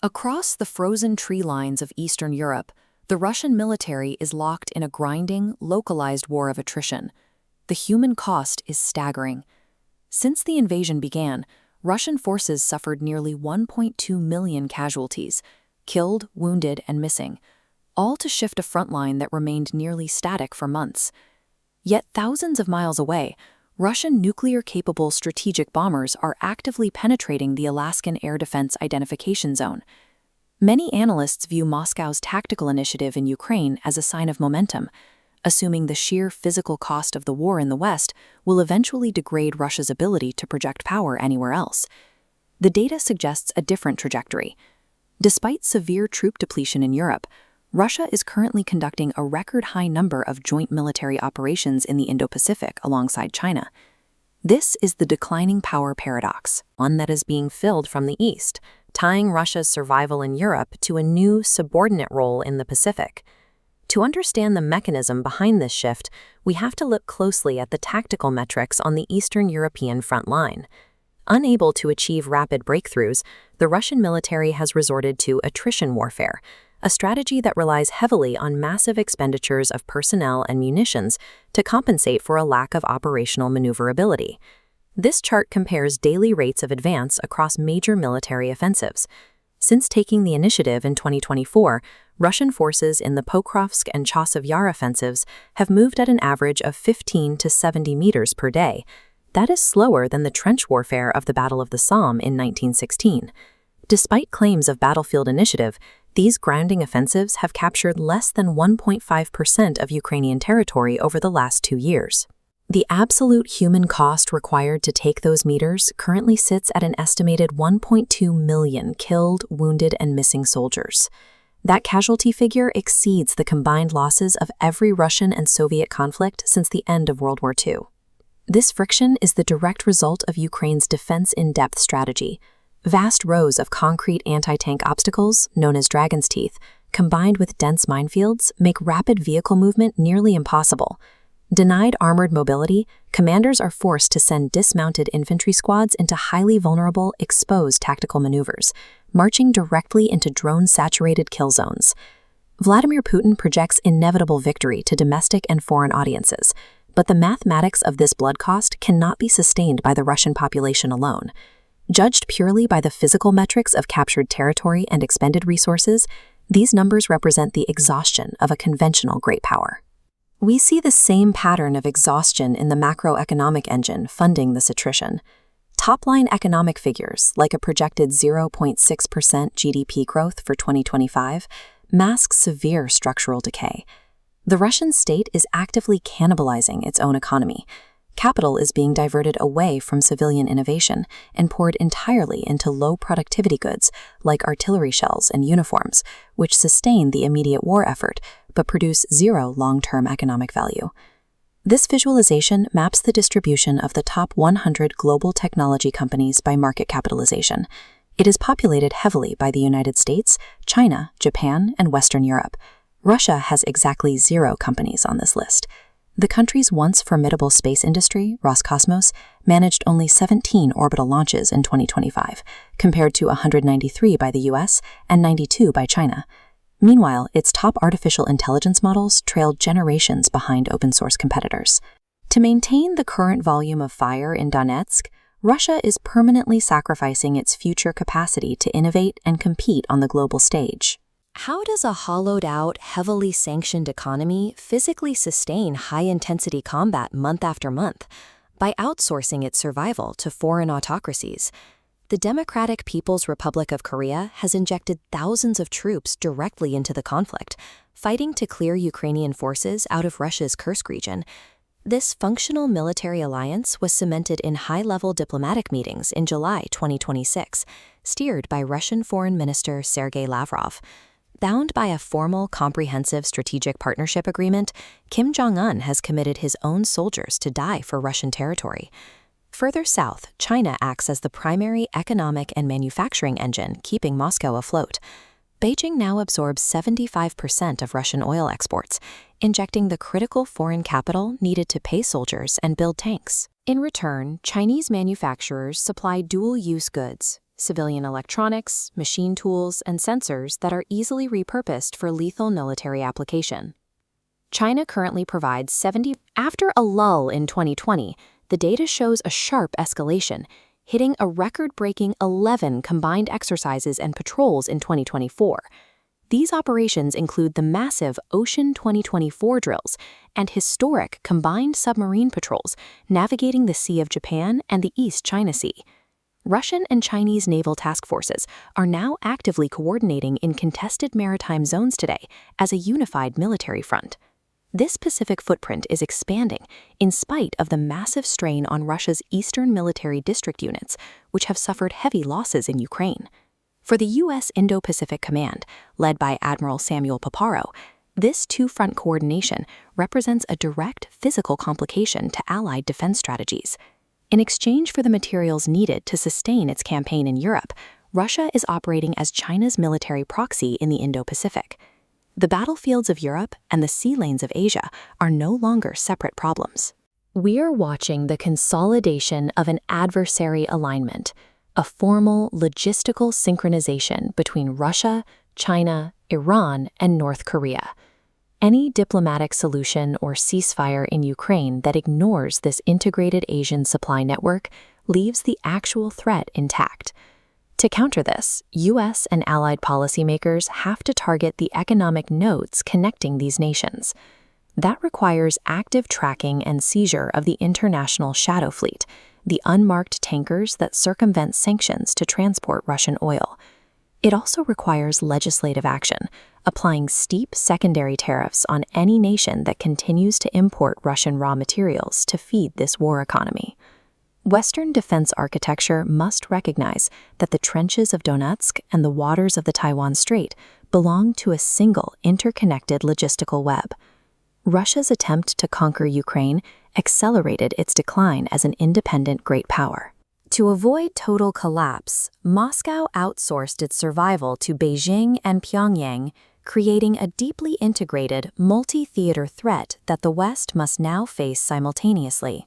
Across the frozen tree lines of Eastern Europe, the Russian military is locked in a grinding, localized war of attrition. The human cost is staggering. Since the invasion began, Russian forces suffered nearly 1.2 million casualties, killed, wounded, and missing, all to shift a front line that remained nearly static for months. Yet thousands of miles away, Russian nuclear-capable strategic bombers are actively penetrating the Alaskan Air Defense Identification Zone. Many analysts view Moscow's tactical initiative in Ukraine as a sign of momentum, assuming the sheer physical cost of the war in the West will eventually degrade Russia's ability to project power anywhere else. The data suggests a different trajectory. Despite severe troop depletion in Europe, Russia is currently conducting a record-high number of joint military operations in the Indo-Pacific alongside China. This is the declining power paradox, one that is being filled from the east, tying Russia's survival in Europe to a new subordinate role in the Pacific. To understand the mechanism behind this shift, we have to look closely at the tactical metrics on the Eastern European front line. Unable to achieve rapid breakthroughs, the Russian military has resorted to attrition warfare, a strategy that relies heavily on massive expenditures of personnel and munitions to compensate for a lack of operational maneuverability. This chart compares daily rates of advance across major military offensives. Since taking the initiative in 2024, Russian forces in the Pokrovsk and Chasiv Yar offensives have moved at an average of 15 to 70 meters per day. That is slower than the trench warfare of the Battle of the Somme in 1916. Despite claims of battlefield initiative, these grounding offensives have captured less than 1.5% of Ukrainian territory over the last 2 years. The absolute human cost required to take those meters currently sits at an estimated 1.2 million killed, wounded, and missing soldiers. That casualty figure exceeds the combined losses of every Russian and Soviet conflict since the end of World War II. This friction is the direct result of Ukraine's defense-in-depth strategy. Vast rows of concrete anti-tank obstacles, known as Dragon's Teeth, combined with dense minefields, make rapid vehicle movement nearly impossible. Denied armored mobility, commanders are forced to send dismounted infantry squads into highly vulnerable, exposed tactical maneuvers, marching directly into drone-saturated kill zones. Vladimir Putin projects inevitable victory to domestic and foreign audiences, but the mathematics of this blood cost cannot be sustained by the Russian population alone. Judged purely by the physical metrics of captured territory and expended resources, these numbers represent the exhaustion of a conventional great power. We see the same pattern of exhaustion in the macroeconomic engine funding this attrition. Top-line economic figures, like a projected 0.6% GDP growth for 2025, mask severe structural decay. The Russian state is actively cannibalizing its own economy. Capital is being diverted away from civilian innovation and poured entirely into low-productivity goods like artillery shells and uniforms, which sustain the immediate war effort but produce zero long-term economic value. This visualization maps the distribution of the top 100 global technology companies by market capitalization. It is populated heavily by the United States, China, Japan, and Western Europe. Russia has exactly 0 companies on this list. The country's once formidable space industry, Roscosmos, managed only 17 orbital launches in 2025, compared to 193 by the US and 92 by China. Meanwhile, its top artificial intelligence models trailed generations behind open-source competitors. To maintain the current volume of fire in Donetsk, Russia is permanently sacrificing its future capacity to innovate and compete on the global stage. How does a hollowed-out, heavily sanctioned economy physically sustain high-intensity combat month after month? By outsourcing its survival to foreign autocracies. The Democratic People's Republic of Korea has injected thousands of troops directly into the conflict, fighting to clear Ukrainian forces out of Russia's Kursk region. This functional military alliance was cemented in high-level diplomatic meetings in July 2026, steered by Russian Foreign Minister Sergei Lavrov. Bound by a formal, comprehensive strategic partnership agreement, Kim Jong-un has committed his own soldiers to die for Russian territory. Further south, China acts as the primary economic and manufacturing engine keeping Moscow afloat. Beijing now absorbs 75% of Russian oil exports, injecting the critical foreign capital needed to pay soldiers and build tanks. In return, Chinese manufacturers supply dual-use goods, civilian electronics, machine tools, and sensors that are easily repurposed for lethal military application. China currently provides 70. After a lull in 2020, the data shows a sharp escalation, hitting a record-breaking 11 combined exercises and patrols in 2024. These operations include the massive Ocean 2024 drills and historic combined submarine patrols navigating the Sea of Japan and the East China Sea. Russian and Chinese naval task forces are now actively coordinating in contested maritime zones today as a unified military front. This Pacific footprint is expanding in spite of the massive strain on Russia's Eastern Military District units, which have suffered heavy losses in Ukraine. For the U.S. Indo-Pacific Command, led by Admiral Samuel Paparo, this two-front coordination represents a direct physical complication to Allied defense strategies. In exchange for the materials needed to sustain its campaign in Europe, Russia is operating as China's military proxy in the Indo-Pacific. The battlefields of Europe and the sea lanes of Asia are no longer separate problems. We're watching the consolidation of an adversary alignment, a formal logistical synchronization between Russia, China, Iran, and North Korea. Any diplomatic solution or ceasefire in Ukraine that ignores this integrated Asian supply network leaves the actual threat intact. To counter this, U.S. and allied policymakers have to target the economic nodes connecting these nations. That requires active tracking and seizure of the international shadow fleet, the unmarked tankers that circumvent sanctions to transport Russian oil. It also requires legislative action, applying steep secondary tariffs on any nation that continues to import Russian raw materials to feed this war economy. Western defense architecture must recognize that the trenches of Donetsk and the waters of the Taiwan Strait belong to a single interconnected logistical web. Russia's attempt to conquer Ukraine accelerated its decline as an independent great power. To avoid total collapse, Moscow outsourced its survival to Beijing and Pyongyang, creating a deeply integrated, multi-theater threat that the West must now face simultaneously.